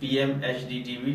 PMHD-TV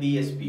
PSP,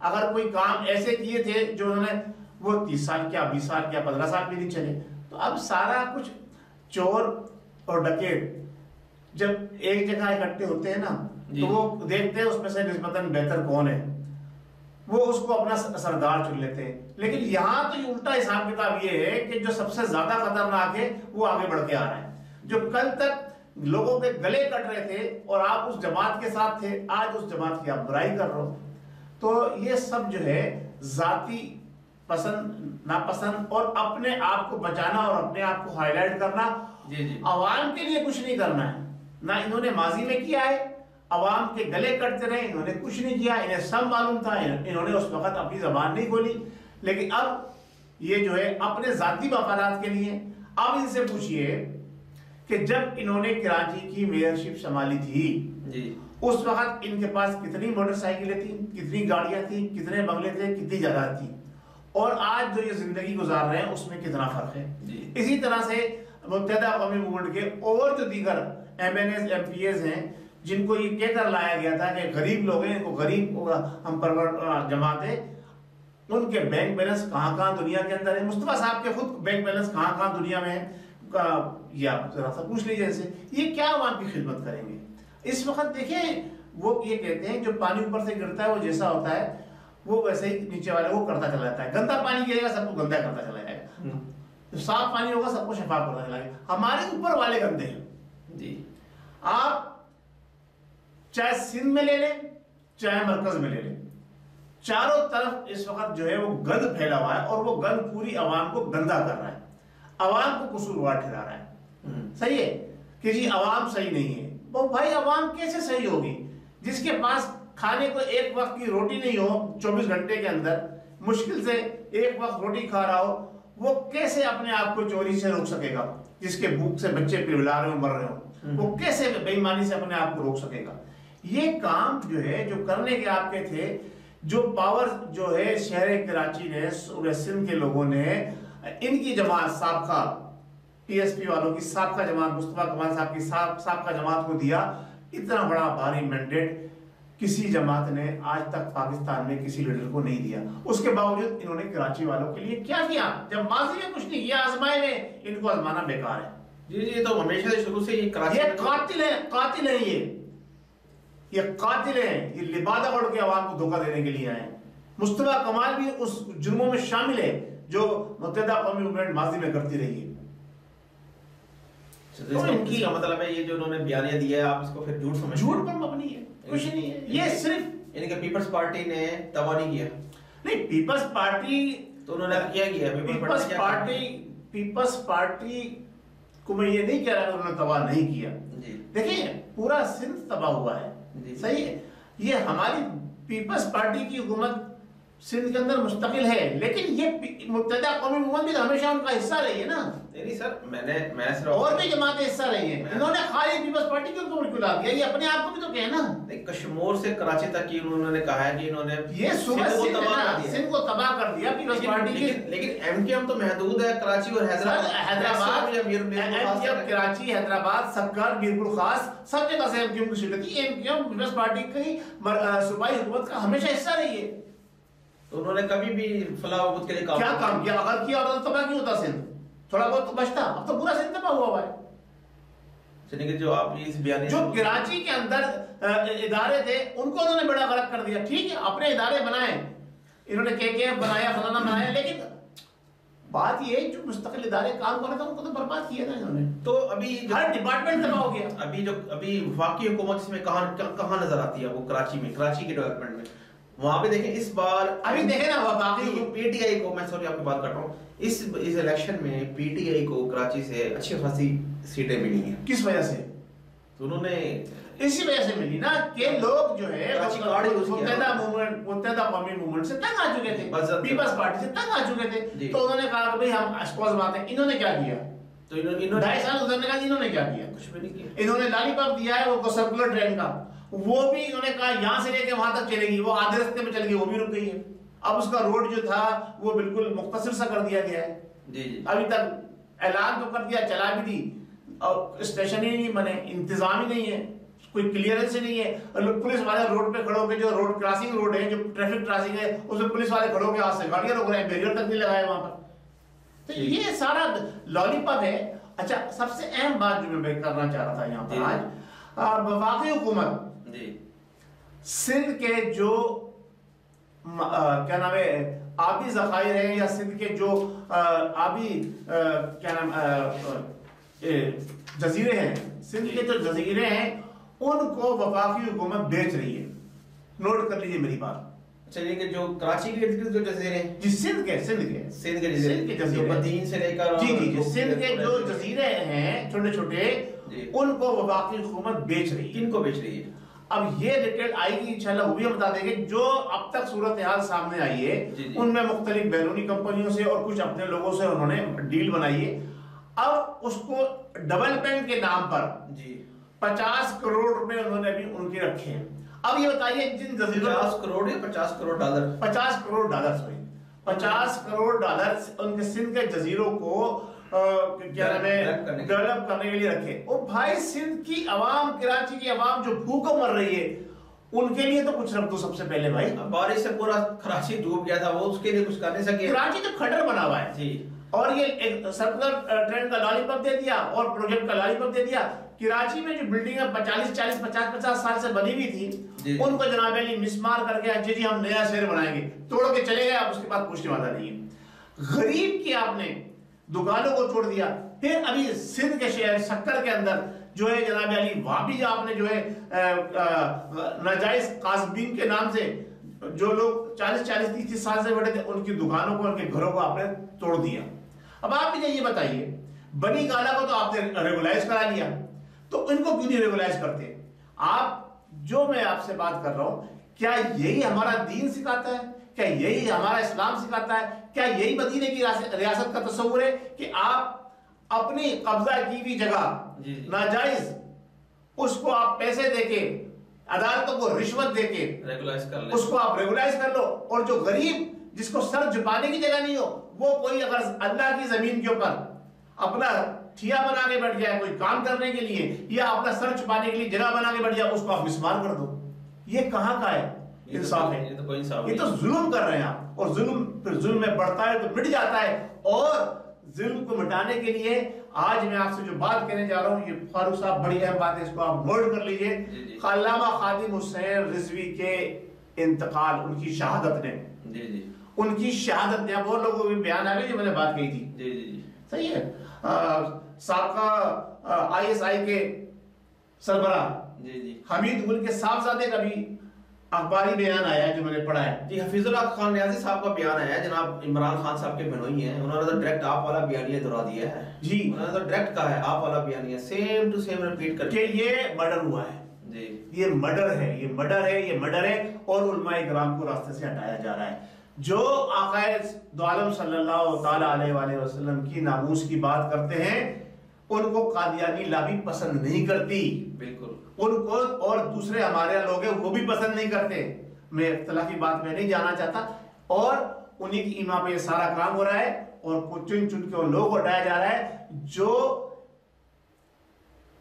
اگر کوئی کام ایسے کیے تھے جو انہوں نے وہ 30 سال کیا 20 سال کیا 15 سال بھی نہیں چلے. تو اب سارا کچھ چور اور ڈکیت جب ایک جگہ اکٹھے ہوتے ہیں نا تو وہ دیکھتے ہیں اس میں سے نسبتاً بہتر کون ہے, وہ اس کو اپنا سردار چن لیتے ہیں. لیکن یہاں تو یہ الٹا حساب کتاب یہ ہے کہ جو سب سے زیادہ خطرناک ہے وہ آگے بڑھ کے آ رہا ہے. جو کل تک لوگوں کے گلے کٹ رہے تھے اور آپ اس جماعت کے ساتھ تھے, آج اس جماعت کی آپ برائی کر رہے ہو. تو یہ سب جو ہے ذاتی پسند ناپسند اور اپنے آپ کو بچانا اور اپنے آپ کو ہائی لائٹ کرنا, عوام کے لیے کچھ نہیں کرنا ہے. نہ انہوں نے ماضی میں کیا ہے, عوام کے گلے کٹتے رہے, انہوں نے کچھ نہیں کیا, انہیں سب معلوم تھا, انہوں نے اس وقت اپنی زبان نہیں کھولی. لیکن اب یہ جو ہے اپنے ذاتی مفادات کے لیے. اب ان سے پوچھئے کہ جب انہوں نے کراچی کی میئرشپ سنبھالی تھی اس وقت ان کے پاس کتنی موٹر سائیکلیں تھیں, کتنی گاڑیاں تھیں, کتنے بنگلے تھے, کتنی جائیداد تھی, اور آج جو یہ زندگی گزار رہے ہیں اس میں کتنا فرق ہے. اسی طرح سے متحدہ قومی موومنٹ کے اور جو دیگر MNAs MPAs ہیں جن کو یہ کہہ کر لایا گیا تھا کہ غریب لوگ ہیں, ان کو غریب ہم پرور جماعت ہے, ان کے بینک بیلنس کہاں کہاں دنیا کے اندر ہے. مصطفیٰ صاحب کے خود بینک بیلنس کہاں کہاں دنیا میں ہے, یہ آپ ذرا سا پوچھ لیجیے سے. یہ کیا عوام کی خدمت کریں گے اس وقت. دیکھیں وہ یہ کہتے ہیں جو پانی اوپر سے گرتا ہے وہ جیسا ہوتا ہے وہ ویسے ہی نیچے والے وہ کرتا چلا جاتا ہے. گندا پانی گرے گا سب کو گندا کرتا چلا جائے گا, صاف پانی ہوگا سب کو شفاف کرتا چلا جائے گا. ہمارے اوپر والے گندے ہیں. آپ چاہے سندھ میں لے لیں چاہے مرکز میں لے لیں, چاروں طرف اس وقت جو ہے وہ گند پھیلا ہوا ہے اور وہ گند پوری عوام کو گندا کر رہا ہے, عوام کو قصوروار ٹھہرا رہا ہے. صحیح ہے کہ جی عوام صحیح نہیں ہے. وہ بھائی عوام کیسے صحیح ہوگی جس کے پاس کھانے کو ایک وقت کی روٹی نہیں ہو 24 گھنٹے کے اندر, مشکل سے ایک وقت روٹی کھا رہا ہو, وہ کیسے اپنے آپ کو چوری سے روک سکے گا؟ جس کے بھوک سے بچے پللا رہے ہو مر رہے ہو وہ کیسے بے ایمانی سے اپنے آپ کو روک سکے گا؟ یہ کام جو ہے جو کرنے کے آپ کے تھے, جو پاور جو ہے شہر کراچی نے سندھ کے لوگوں نے ان کی جماعت سابقہ پی ایس پی والوں کی سابقہ جماعت مصطفیٰ کمال صاحب کی سابقہ جماعت کو دیا. اتنا بڑا بھاری مینڈیٹ کسی جماعت نے آج تک پاکستان میں کسی لیڈر کو نہیں دیا. اس کے باوجود انہوں نے کراچی والوں کے لیے کیا کیا جب ماضی میں کچھ نہیں کیا, آزمائے میں, ان کو آزمانا بیکار ہے. جی تو ہمیشہ سے شروع سے یہ کراچی یہ قاتل ہیں, قاتل ہیں, یہ قاتل ہیں, یہ لبادہ اڑ کے عوام کو دھوکہ دینے کے لیے آئے ہیں. مصطفیٰ کمال بھی اس جرموں میں شامل ہے جو متحدہ قومی موومنٹ ماضی میں کرتی رہی ہے. اس کا مطلب ہے یہ جو انہوں نے بیانیہ دیا ہے آپ اس کو پھر جھوٹ سمجھتے ہیں؟ جھوٹ پر مبنی ہے, کچھ نہیں ہے. یہ صرف یعنی کہ پیپلز پارٹی نے تباہ نہیں کیا. نہیں, پیپلز پارٹی تو انہوں نے کیا کیا پیپلز پارٹی کو میں یہ نہیں کہہ رہا کہ انہوں نے تباہ نہیں کیا. دیکھیں پورا سندھ تباہ ہوا ہے, صحیح ہے. یہ ہماری پیپلز پارٹی کی حکومت سندھ کے اندر مستقل ہے, لیکن یہ متحدہ قومی موومنٹ بھی ہمیشہ ان کا حصہ رہی ہے نا. نہیں سر, میں صرف اور بھی جماعتیں حصہ رہی ہیں. انہوں نے خالی پیپلز پارٹی کے اوپر کیوں لا دیا؟ یہ اپنے آپ کو بھی تو کہنا. کشمور سے کراچی تک کی انہوں نے کہا ہے کہ انہوں نے یہ سندھ کو تباہ کر دیا پیپلز پارٹی کی. لیکن ایم کیو ایم تو محدود ہے کراچی اور حیدرآباد, کراچی, حیدرآباد, سکر, میرپور خاص سب جگہ سے ایم کیو ایم کی سیٹیں تھی. MQM Peoples Party کی صوبائی حکومت کا ہمیشہ حصہ رہی ہے. تو انہوں نے کبھی بھی فلاح و بہبود کے لیے کیا کام کیا؟ اگر کیا ہوتا تو تباہ کیوں ہوتا سندھ؟ تھوڑا بہت تو بچتا. اب تو پورا سندھ تباہ ہوا ہے. جو آپ اس بیان جو کراچی کے اندر ادارے تھے ان کو انہوں نے بڑا غلط کر دیا. ٹھیک ہے اپنے ادارے بنائے, انہوں نے کے بنایا, فلانا بنایا, لیکن بات یہ ہے جو مستقل ادارے کام کر رہے تھے ان کو تو برباد کیا تھا انہوں نے. تو ابھی ہر ڈپارٹمنٹ تباہ ہو گیا. ابھی وفاقی حکومت اس میں کہاں نظر آتی ہے؟ وہ کراچی میں, کراچی کے ڈیولپمنٹ میں وہاں پہ دیکھیں اس بار ابھی دیکھیں نا وفاقی پی ٹی آئی کو, میں سوری آپ کی بات کر رہا ہوں, اس الیکشن میں پی ٹی آئی کو کراچی سے اچھی خاصی سیٹیں ملی ہیں. کس وجہ سے؟ تو انہوں نے اسی وجہ سے ملی نا کہ لوگ جو ہے متحدہ قومی موومنٹ سے تنگ آ چکے تھے, پیپلز پارٹی سے تنگ آ چکے تھے. تو انہوں نے کہا کہ بھئی ہم اشپوز بات ہیں. انہوں نے کیا کیا؟ تو انہوں 2.5 سال گزرنے کا انہوں نے کیا کیا؟ کچھ بھی نہیں کیا. انہوں نے لالی پاپ دیا ہے وہ سرکولر ٹرین کا, وہ بھی انہوں نے کہا یہاں سے لے کے وہاں تک چلے گی, وہ آدھے راستے میں چل گئی, وہ بھی رک گئی ہے. اب اس کا روڈ جو تھا وہ بالکل مختصر سا کر دیا گیا ہے. ابھی تک اعلان تو کر دیا, چلا بھی دی, اور اسٹیشن ہی نہیں بنے, انتظام ہی نہیں ہے, کوئی کلیئرنس ہی نہیں ہے. پولیس والے روڈ پہ کھڑے ہو کے جو روڈ کراسنگ روڈ ہے جو ٹریفک کراسنگ ہے اس میں پولیس والے کھڑے ہو کے آج سے گاڑیاں روک رہے ہیں, بیریئر تک نہیں لگائے وہاں پر. تو یہ سارا لالی پاپ ہے. اچھا سب سے اہم بات جو میں کرنا چاہ رہا تھا یہاں پر آج, وفاقی حکومت سندھ کے جو کیا نام ہے آبی ذخائر ہیں یا سندھ کے جو آبی کیا نام جزیرے ہیں, سندھ کے جو جزیرے ہیں ان کو وفاقی حکومت بیچ رہی ہے. نوٹ کر لیجئے میری بات. چلیے کہ جو کراچی کے جو جزیرے ہیں جی سندھ کے جزیرے بدین سے لے کر جی سندھ کے جو جزیرے ہیں چھوٹے چھوٹے ان کو وفاقی حکومت بیچ رہی ہے. کن کو بیچ رہی ہے؟ اب یہ ڈیٹیل آئے گی انشاءاللہ, وہ بھی ہم بتا دیں گے. جو اب تک صورتحال سامنے آئی ہے ان میں مختلف بیرونی کمپنیوں سے اور کچھ اپنے لوگوں سے انہوں نے ڈیل بنائی ہے. اب اس کو ڈیولپمنٹ کے نام پر 50 کروڑ روپے انہوں نے ابھی ان کے رکھے ہیں. اب یہ بتائیے جن جزیروں 50 کروڑ یا 50 کروڑ ڈالر 50 کروڑ ڈالر سوئی 50 کروڑ ڈالر ان کے سندھ کے جزیروں کو کیا نام ہے ڈیولپ کرنے کے لیے رکھے. او بھائی سندھ کی عوام, کراچی کی عوام جو بھوکوں مر رہی ہے ان کے لیے تو کچھ رکھ دو سب سے پہلے بھائی. بارش سے پورا کراچی ڈوب گیا تھا, وہ اس کے لیے کچھ کر نہیں سکے. کراچی تو کھڈر بنا ہوا ہے جی, اور یہ ایک سرکولر ٹرین کا لالی پاپ دے دیا اور پروجیکٹ کا لالی پاپ دے دیا. کراچی میں جو بلڈنگیں 40-50 سال سے بنی ہوئی تھی ان کو جناب علی مسمار کر کے جی ہم نیا شہر بنائیں گے, توڑ کے چلے گئے. آپ اس کے بعد پوچھنے والا نہیں ہے. غریب کی آپ نے دکانوں کو چھوڑ دیا. پھر ابھی سندھ کے شہر سکر کے اندر جو ہے جناب علی وہاں بھی آپ نے جو ہے ناجائز قاصبین کے نام سے جو لوگ 40-30 سال سے بیٹھے تھے ان کی دکانوں کو, ان کے گھروں کو آپ نے توڑ دیا. اب آپ مجھے یہ بتائیے بنی گالا کو تو آپ نے ریگولائز کرا لیا, تو ان کو کیوں نہیں ریگولائز کرتے آپ؟ جو میں آپ سے بات کر رہا ہوں, کیا یہی ہمارا دین سکھاتا ہے؟ کیا یہی ہمارا اسلام سکھاتا ہے؟ کیا یہی مدینے کی ریاست کا تصور ہے کہ آپ اپنی قبضہ کی ہوئی جگہ ناجائز اس کو آپ پیسے دے کے عدالتوں کو رشوت دے کے اس کو آپ ریگولائز کر لو, اور جو غریب جس کو سر جھکانے کی جگہ نہیں ہو وہ کوئی اگر اللہ کی زمین کے اوپر اپنا ٹھیا بنا کے بیٹھ جائے کوئی کام کرنے کے لیے یا اپنا سر چھپانے کے لیے جگہ بنا کے بیٹھ جائے اس کو آپ مسمار کر دو. یہ کہاں کا ہے انصاف ہے؟ یہ تو ظلم کر رہے ہیں آپ, اور ظلم پھر ظلم میں بڑھتا ہے تو مٹ جاتا ہے. اور ظلم کو مٹانے کے لیے آج میں آپ سے جو بات کہنے جا رہا ہوں, یہ فاروق صاحب بڑی اہم بات ہے, اس کو آپ نوٹ کر لیجئے. علامہ خادم حسین رضوی کے انتقال, ان کی شہادت نے ان کی شہادت نے, اب وہ لوگوں کو بھی بیان آ گئے جو میں نے بات کہی تھی. صحیح ہے. سابقہ ISI کے سربراہ حمید گل کے صاحبزادے کا بھی اخباری بیان آیا ہے جو میں نے پڑھا ہے. جی حفیظ اللہ خان نیازی صاحب کا بیان آیا ہے, جناب عمران خان صاحب کے بہنوئی ہیں, انہوں نے تو ڈائریکٹ آپ والا بیانیہ دہرا دیا ہے. جی انہوں نے تو ڈائریکٹ کہا ہے آپ والا بیانیہ سیم ٹو سیم ریپیٹ کر کہ یہ مرڈر ہوا ہے. جی یہ مرڈر ہے, یہ مرڈر ہے, یہ مرڈر ہے, اور علماء کرام کو راستے سے ہٹایا جا رہا ہے. جو آقا دو عالم صلی اللہ تعالی علیہ وآلہ وسلم کی ناموس کی بات کرتے ہیں ان کو قادیانی لابی پسند نہیں کرتی. بالکل ان کو, اور دوسرے ہمارے لوگ ہیں وہ بھی پسند نہیں کرتے. میں اختلافی بات میں نہیں جانا چاہتا, اور انہی کی ایما پہ یہ سارا کام ہو رہا ہے, اور چن چن کے ان لوگوں کو ہٹایا جا رہا ہے جو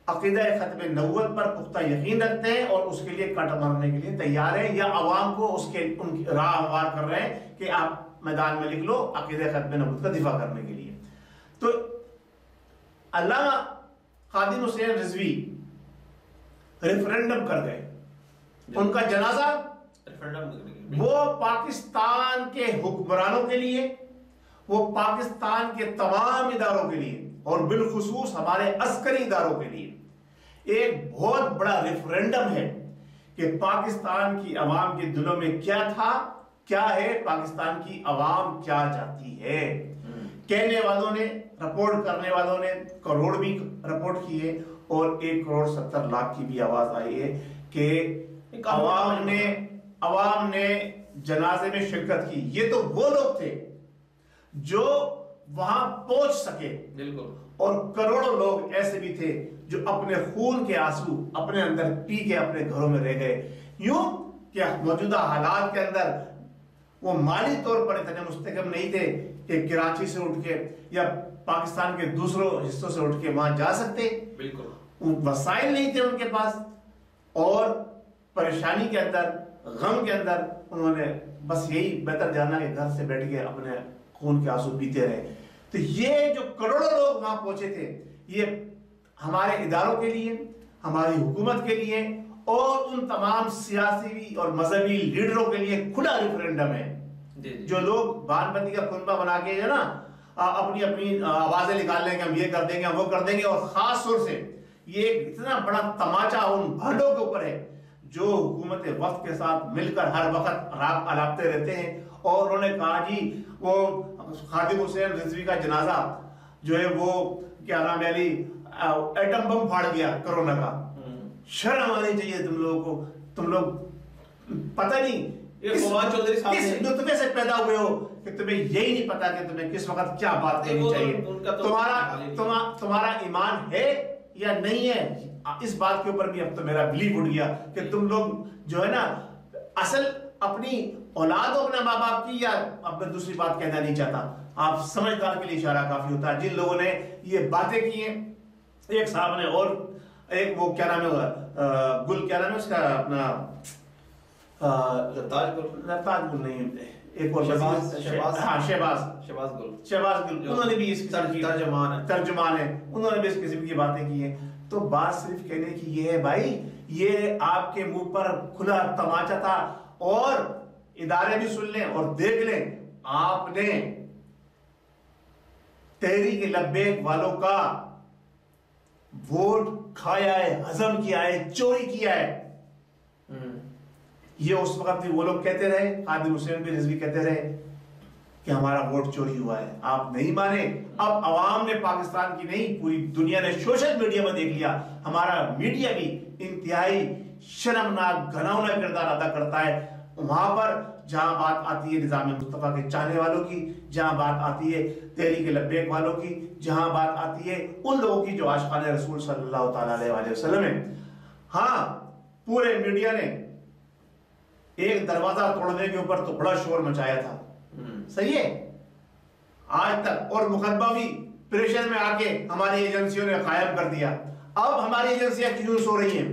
عقیدہ ختم نبوت پر پختہ یقین رکھتے ہیں اور اس کے لیے کٹ مارنے کے لیے تیار ہیں, یا عوام کو اس کے ان کی راہ ہموار کر رہے ہیں کہ آپ میدان میں لکھ لو عقیدہ ختم نبوت کا دفاع کرنے کے لیے. تو علامہ خادم حسین رضوی ریفرنڈم کر گئے, ان کا جنازہ وہ پاکستان کے حکمرانوں کے لیے, وہ پاکستان کے تمام اداروں کے لیے, اور بالخصوص ہمارے عسکری اداروں کے لیے ایک بہت بڑا ریفرنڈم ہے کہ پاکستان کی عوام کے دلوں میں کیا تھا, کیا ہے, پاکستان کی عوام کیا چاہتی ہے. کہنے والوں نے, رپورٹ کرنے والوں نے کروڑ بھی رپورٹ کی ہے, اور 1,70,00,000 کی بھی آواز آئی ہے کہ عوام نے جنازے میں شرکت کی. یہ تو وہ لوگ تھے جو وہاں پہنچ سکے, بالکل, اور کروڑوں لوگ ایسے بھی تھے جو اپنے خون کے آنسو اپنے اندر پی کے اپنے گھروں میں رہ گئے. یوں کہ موجودہ حالات کے اندر وہ مالی طور پر اتنے مستحکم نہیں تھے کہ کراچی سے اٹھ کے یا پاکستان کے دوسروں حصوں سے اٹھ کے وہاں جا سکتے. بالکل وسائل نہیں تھے ان کے پاس, اور پریشانی کے اندر، غم کے اندر انہوں نے بس یہی بہتر جانا کہ گھر سے بیٹھ کے اپنے خون کے آنسو پیتے رہے. تو یہ جو کروڑوں لوگ وہاں پہنچے تھے، یہ ہمارے اداروں کے لیے، ہماری حکومت کے لیے اور ان تمام سیاسی اور مذہبی لیڈروں کے لیے کھلا ریفرینڈم ہے. جو لوگ بان بندی کا خطبہ بنا کے جو نا اپنی آوازیں نکال لیں گے، ہم یہ کر دیں گے، ہم وہ کر دیں گے، اور خاص طور سے یہ اتنا بڑا تماچا ان بھانڈوں کے اوپر ہے جو حکومت وقت کے ساتھ مل کر ہر وقت راگ الاپتے رہتے ہیں. اور انہوں نے کہا جی وہ خادم حسین رضوی کا جنازہ جو ہے وہ کیا نام ہے علی ایٹم بم پھاڑ گیا کرونا کا. شرم آنی چاہیے تم لوگوں کو. تم لوگ پتہ نہیں کس نطفے سے پیدا ہوئے ہو کہ تمہیں یہی نہیں پتا کہ تمہیں کس وقت کیا بات کرنی چاہیے. تمہارا ایمان ہے یا نہیں ہے، اس بات کے اوپر بھی اب تو میرا بلیف اٹھ گیا کہ تم لوگ جو ہے نا اصل اپنی اولاد ہو اپنے ماں باپ کی، یا اب میں دوسری بات کہنا نہیں چاہتا، آپ سمجھدار کے لیے اشارہ کافی ہوتا ہے. جن لوگوں نے یہ باتیں کی ہیں، ایک صاحب نے اور ایک وہ کیا نام ہے گل، کیا نام ہے اس کا اپنا تاج گل نہیں، ایک اور شہباز گل، انہوں نے بھی اس ترجمان ہے، انہوں نے بھی اس قسم کی باتیں کی ہیں. تو بات صرف کہنے کی یہ ہے بھائی، یہ آپ کے منہ پر کھلا تماچا تھا. اور ادارے بھی سن لیں اور دیکھ لیں، آپ نے تحریک لبیک والوں کا ووٹ کھایا ہے، ہضم کیا ہے، چوری کیا ہے. یہ اس وقت بھی وہ لوگ کہتے رہے، خادم حسین بھی رضوی کہتے رہے کہ ہمارا ووٹ چوری ہوا ہے. آپ نہیں مانے. اب عوام نے پاکستان کی نہیں، پوری دنیا نے سوشل میڈیا میں دیکھ لیا. ہمارا میڈیا بھی انتہائی شرمناک گھناؤنا کردار ادا کرتا ہے وہاں پر جہاں بات آتی ہے نظام مصطفیٰ کے چاہنے والوں کی، جہاں بات آتی ہے تحریک لبیک والوں کی، جہاں بات آتی ہے ان لوگوں کی جو عاشقان رسول صلی اللہ تعالیٰ علیہ وسلم ہیں. ہاں پورے میڈیا نے ایک دروازہ توڑنے کے اوپر تو بڑا شور مچایا تھا، صحیح ہے، آج تک، اور مقدمہ بھی پریشر میں آ کے ہماری ایجنسیوں نے قائم کر دیا. اب ہماری ایجنسیاں کیوں سو رہی ہیں؟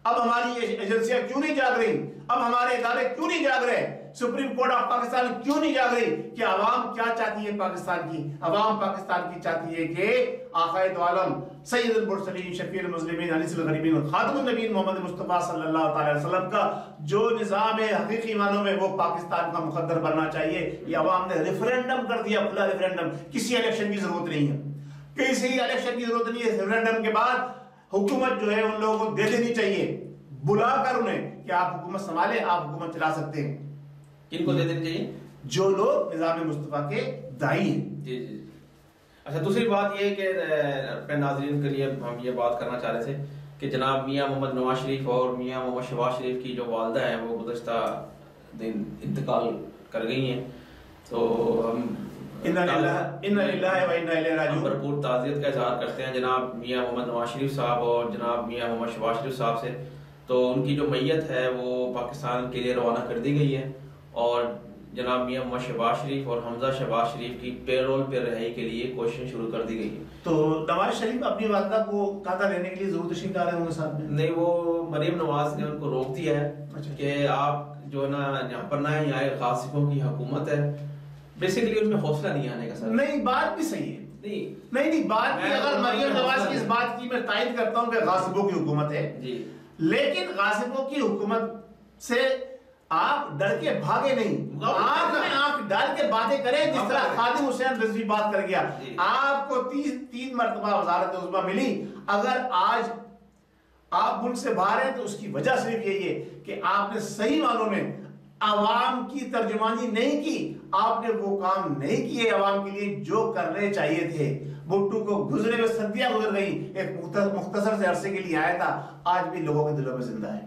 اب ہماری ایجنسیاں کیوں نہیں جاگ رہی؟ اب ہمارے ادارے کیوں نہیں جاگ رہے؟ سپریم کورٹ آف پاکستان کیوں نہیں جاگ رہی کہ عوام کیا چاہتی ہے پاکستان کی؟ عوام پاکستان کی چاہتی ہے کہ آقائے دو عالم سید المرسلین شفیع المذنبین انیس الغریبین خاتم النبیین محمد مصطفیٰ صلی اللہ تعالی وسلم کا جو نظام ہے حقیقی معنوں میں وہ پاکستان کا مقدر بننا چاہیے. یہ عوام نے ریفرینڈم کر دیا، کھلا ریفرینڈم. کسی الیکشن کی ضرورت نہیں ہے، کسی الیکشن کی ضرورت نہیں ہے. ریفرینڈم کے بعد حکومت جو ہے ان لوگوں کو دے دینی چاہیے، بلا کر انہیں کہ آپ حکومت سنبھالیں، آپ حکومت چلا سکتے ہیں. کن کو دے دینی چاہیے؟ جو لوگ نظام مصطفیٰ کے دائی ہیں. جی جی. اچھا، دوسری بات یہ کہ اپنے ناظرین کے لیے ہم یہ بات کرنا چاہ رہے تھے کہ جناب میاں محمد نواز شریف اور میاں محمد شہباز شریف کی جو والدہ ہیں وہ گزشتہ دن انتقال کر گئی ہیں. تو ہم بھرپور تعزیت کا اظہار کرتے ہیں جناب میاں محمد نواز شریف صاحب اور جناب میاں محمد شہباز شریف صاحب سے. تو ان کی جو میت ہے وہ پاکستان کے لیے روانہ کر دی گئی ہے، اور جناب میاں محمد شہباز شریف اور حمزہ شہباز شریف کی پے رول پہ رہائی کے لیے کوششیں شروع کر دی گئی ہے. تو نواز شریف اپنی والدہ کو قاطع لینے کے لیے ضرور تشریف لا رہے ہوں گے ساتھ میں؟ نہیں، وہ مریم نواز نے ان کو روک دیا ہے کہ آپ جو ہے نا یہاں پر نہ ہی آئے، غاصبوں کی حکومت ہے. بیسیکلی ان میں حوصلہ نہیں آنے کا سر. نہیں، بات بھی صحیح ہے. نہیں بات بھی، اگر مریم نواز کی اس بات کی میں تائید کرتا ہوں کہ غاصبوں کی حکومت ہے جی، لیکن غاصبوں کی حکومت سے آپ ڈر کے بھاگے نہیں، آپ میں آنکھ ڈال کے باتیں کریں. جس طرح خادم حسین رضوی بات کر گیا، آپ کو 3 مرتبہ وزارت عظمیٰ ملی. اگر آج آپ ملک سے باہر ہیں تو اس کی وجہ صرف یہی ہے کہ آپ نے صحیح معنوں میں عوام کی ترجمانی نہیں کی، آپ نے وہ کام نہیں کیے عوام کے لیے جو کرنے چاہیے تھے. بھٹو کو گزرے ہوئے صدیاں گزر گئی، ایک مختصر سے عرصے کے لیے آیا تھا، آج بھی لوگوں کے دلوں میں زندہ ہے.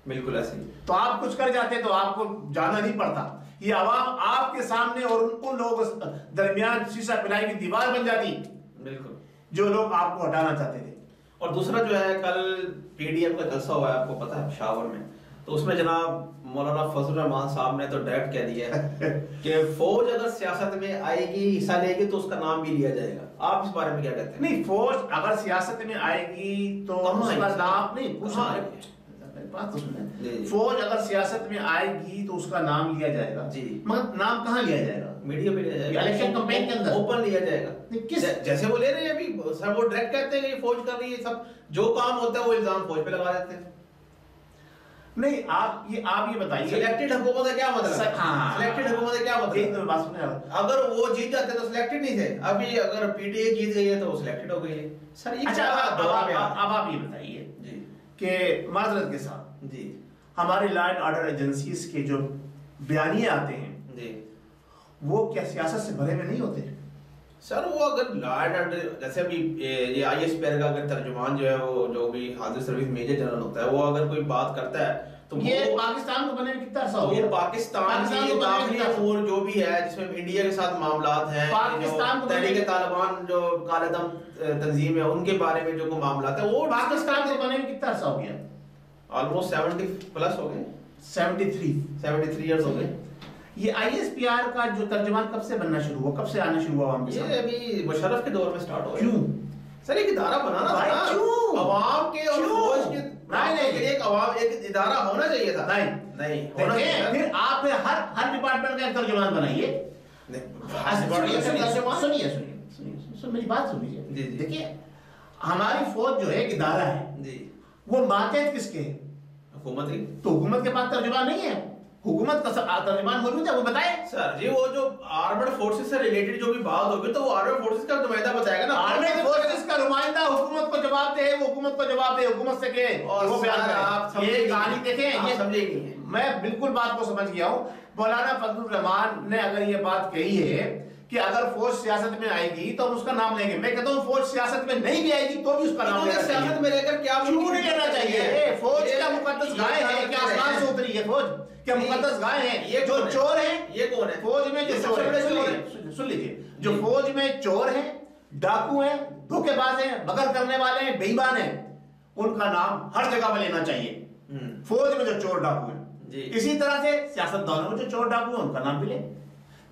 بالکل ایسے ہی. تو آپ کچھ کر جاتے تو آپ کو جانا نہیں پڑتا. یہ عوام آپ کے سامنے اور ان لوگوں کے درمیان شیشہ پلائی کی دیوار بن جاتی، بالکل، جو لوگ آپ کو ہٹانا چاہتے تھے. اور دوسرا جو ہے، کل پی ڈی ایم کا جلسہ ہوا ہے، آپ کو پتا ہے پشاور میں، تو اس میں جناب مولانا فضل الرحمان صاحب نے تو ڈائریکٹ کہہ دیا ہے کہ فوج اگر سیاست میں آئے گی، حصہ لے گی تو اس کا نام بھی لیا جائے گا. آپ اس بارے میں کیا کہتے ہیں؟ نہیں، فوج اگر سیاست میں آئے گی تو اس کا نام نہیں، بات تو سنیں. فوج اگر سیاست میں آئے گی تو اس کا نام لیا جائے گا, مگر نام کہاں لیا جائے گا؟ میڈیا پہ لیا جائے گا, الیکشن کمپین کے اندر اوپن لیا جائے گا. جیسے وہ لے رہے ہیں ابھی سر, وہ ڈائریکٹ کہتے ہیں کہ فوج کر رہی ہے, سب جو کام ہوتا ہے وہ الزام فوج پہ لگا دیتے ہیں. نہیں, آپ یہ بتائیے سلیکٹڈ حکومت ہے کیا مطلب؟ سلیکٹڈ حکومت ہے کیا مطلب؟ اگر وہ جیت جاتے تو سلیکٹڈ نہیں تھے, ابھی اگر پی ٹی اے جیت گئی ہے تو وہ سلیکٹڈ ہو گئی ہے. سر یہ اچھا, اب آپ یہ بتائیے کہ معذرت کے ساتھ ہمارے لا اینڈ آرڈر ایجنسیز کے جو بیانیے آتے ہیں وہ کیا سیاست سے بھرے ہوئے نہیں ہوتے؟ سر وہ اگر لا اینڈ آرڈر, جیسے ابھی یہ آئی ایس پی آر کا اگر ترجمان جو ہے وہ جو بھی حاضر سروس میجر جنرل ہوتا ہے, وہ اگر کوئی بات کرتا ہے تو یہ پاکستان کو بنے میں کتنا عرصہ ہو گیا؟ پاکستان کی داخلی امور جو بھی ہے جس میں انڈیا کے ساتھ معاملات ہیں, پاکستان تحریک طالبان جو کالے دم تنظیم ہے ان کے بارے میں جو معاملات ہیں, وہ پاکستان کو بنے میں کتنا عرصہ ہو گیا؟ آلموسٹ 70 پلس ہو گئے, 73 ایئرز ہو گئے. یہ آئی ایس پی آر کا جو ترجمان کب سے بننا شروع ہوا, کب سے آنا شروع ہوا عوام کے سامنے؟ یہ ابھی مشرف کے دور میں سٹارٹ ہوا. کیوں سر ایک ادارہ بنانا تھا, کیوں عوام کے اور فوج کے, ایک ادارہ ہونا چاہیے تھا. نہیں ہونا چاہیے. پھر آپ ہر ڈپارٹمنٹ کا ایک ترجمان بنائیے. سنیے میری بات سن لیجیے. دیکھیے ہماری فوج جو ہے ایک ادارہ ہے, وہ ماتحت کس کے؟ حکومت کی. تو حکومت کے پاس ترجمان نہیں ہے؟ حکومت کا ترجمان موجود ہے, وہ بتائے. سر جی وہ جو آرمڈ فورسز سے ریلیٹڈ جو بھی بات ہوگی تو وہ آرمڈ فورسز کا نمائندہ بتائے گا نا. آرمڈ فورسز کا نمائندہ حکومت کو جواب دے, وہ حکومت کو جواب دے, حکومت سے کہے وہ بیان کرے. آپ یہ کہانی دیکھیں, یہ سمجھے گی, میں بالکل بات کو سمجھ گیا ہوں. مولانا فضل الرحمان نے اگر یہ بات کہی ہے کہ اگر فوج سیاست میں آئے گی تو ہم اس کا نام لیں گے, میں کہتا ہوں فوج سیاست میں نہیں بھی آئے گی تو بھی اس کا نام لینا چاہیے. سیاست میں رہ کر کیا کیوں نہیں لینا چاہیے؟ فوج کا مقدس گائے ہے, کیا آسمان سے اتری ہے فوج؟ کیا مقدس گائے ہیں؟ یہ جو چور ہیں, یہ کون ہے فوج میں جو چور ہیں؟ سن لیجیے, جو فوج میں چور ہیں, ڈاکو ہیں, دھوکے باز ہیں, مگر کرنے والے ہیں, بے ایمان ہیں, ان کا نام ہر جگہ میں لینا چاہیے. فوج میں جو چور ڈاکو ہیں, اسی طرح سے سیاست دانوں میں جو چور ڈاکو ہیں ان کا نام بھی لیں.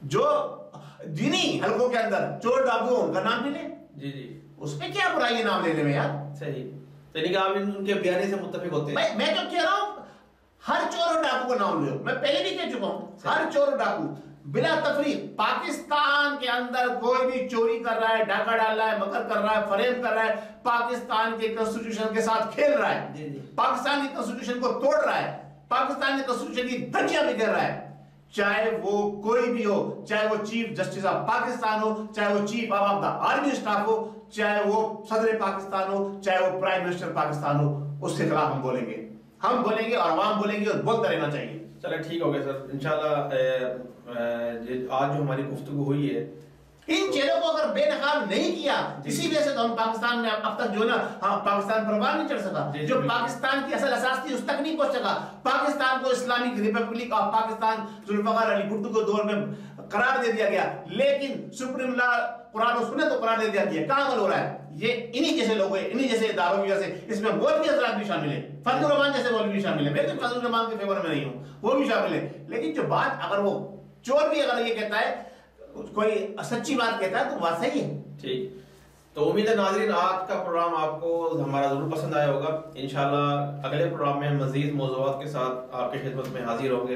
جو دینی حلقوں کے اندر چور ڈاکو ہیں ان کا نام بھی لیں. جی جی, اس میں کیا برائی ہے نام لینے میں یار؟ صحیح. یعنی کہ آپ ان کے بیانے سے متفق ہوتے ہیں. میں جو کہہ رہا ہوں ہر چور اور ڈاکو کا نام لو, میں پہلے بھی کہہ چکا ہوں, ہر چور اور ڈاکو بلا تفریق. پاکستان کے اندر کوئی بھی چوری کر رہا ہے, ڈاکہ ڈال رہا ہے, مکر کر رہا ہے, فریب کر رہا ہے, پاکستان کے کنسٹیٹیوشن کے ساتھ کھیل رہا ہے, پاکستان کی کنسٹیٹیوشن کو توڑ رہا ہے, پاکستان کی کنسٹیٹیوشن کی دھجیاں بکھیر رہا ہے, چاہے وہ کوئی بھی ہو, چاہے وہ چیف جسٹس آف پاکستان ہو, چاہے وہ chief of the army staff ہو, چاہے وہ صدر پاکستان ہو, چاہے وہ پرائم منسٹر پاکستان ہو, اس کے خلاف ہم بولیں گے, ہم بولیں گے اور عوام بولیں گے اور بولتا رہنا چاہیے. چلے ٹھیک ہو گیا سر, انشاءاللہ آج جو ہماری گفتگو ہوئی ہے ان چیزوں کو اگر بے نقاب نہیں کیا, اسی وجہ سے تو ہم پاکستان میں اب تک جو نا پاکستان پر بار نہیں چڑھ سکا, جو پاکستان کی اصل اساس تھی اس تک نہیں پہنچ سکا. پاکستان کو Islamic republic of Pakistan Zulfikar Ali Bhutto کے دور میں قرار دے دیا گیا, لیکن سپریم لا قرآن و سنت کو قرار دے دیا گیا. کہاں عمل ہو رہا ہے؟ یہ انہی جیسے لوگ ہیں, انہی جیسے اداروں کی وجہ سے. اس میں مولوی حضرات بھی شامل ہیں, فضل الرحمان جیسے مولوی بھی شامل ہیں, میں تو فضل الرحمان کے فیور میں نہیں ہوں, وہ بھی شامل ہیں. لیکن جو بات اگر وہ چور بھی اگر یہ کہتا ہے, کوئی سچی بات کہتا ہے تو بات صحیح ہے. ٹھیک, تو امید ہے ناظرین آج کا پروگرام آپ کو ہمارا ضرور پسند آیا ہوگا. انشاءاللہ اگلے پروگرام میں مزید موضوعات کے ساتھ آپ کی خدمت میں حاضر ہوں گے.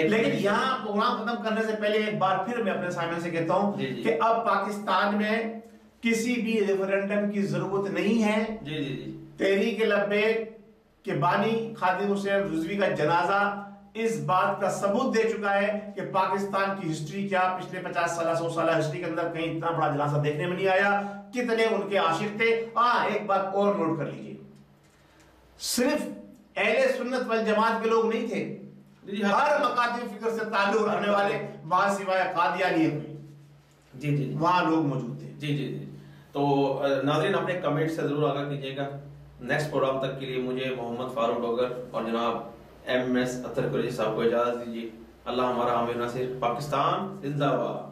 لیکن یہاں پروگرام ختم کرنے سے پہلے ایک بار پھر میں اپنے سامنے سے کہتا ہوں کہ اب پاکستان میں کسی بھی ریفرنڈم کی ضرورت نہیں ہے. تحریک لبیک کے بانی خادم حسین رضوی کا جنازہ اس بات کا ثبوت دے چکا ہے کہ پاکستان کی ہسٹری کیا, پچھلے 50 سالہ 100 سالہ ہسٹری کے اندر کہیں اتنا بڑا جنازہ دیکھنے میں نہیں آیا. کتنے ان کے عاشق تھے. ایک بات اور نوٹ کر لیجئے, صرف اہل سنت والجماعت کے لوگ نہیں تھے, ہر مکاتب فکر سے تعلق رکھنے والے وہاں سوائے قادیانی وہاں لوگ موجود تھے. جی. تو ناظرین اپنے کمنٹ سے ضرور آگاہ کیجیے گا. نیکسٹ پروگرام تک کے لیے مجھے محمد فاروق ڈوگر اور جناب ایم ایس اطہر قریشی صاحب کو اجازت دیجیے. اللہ ہمارا عامر ناصر. پاکستان زندہ باد.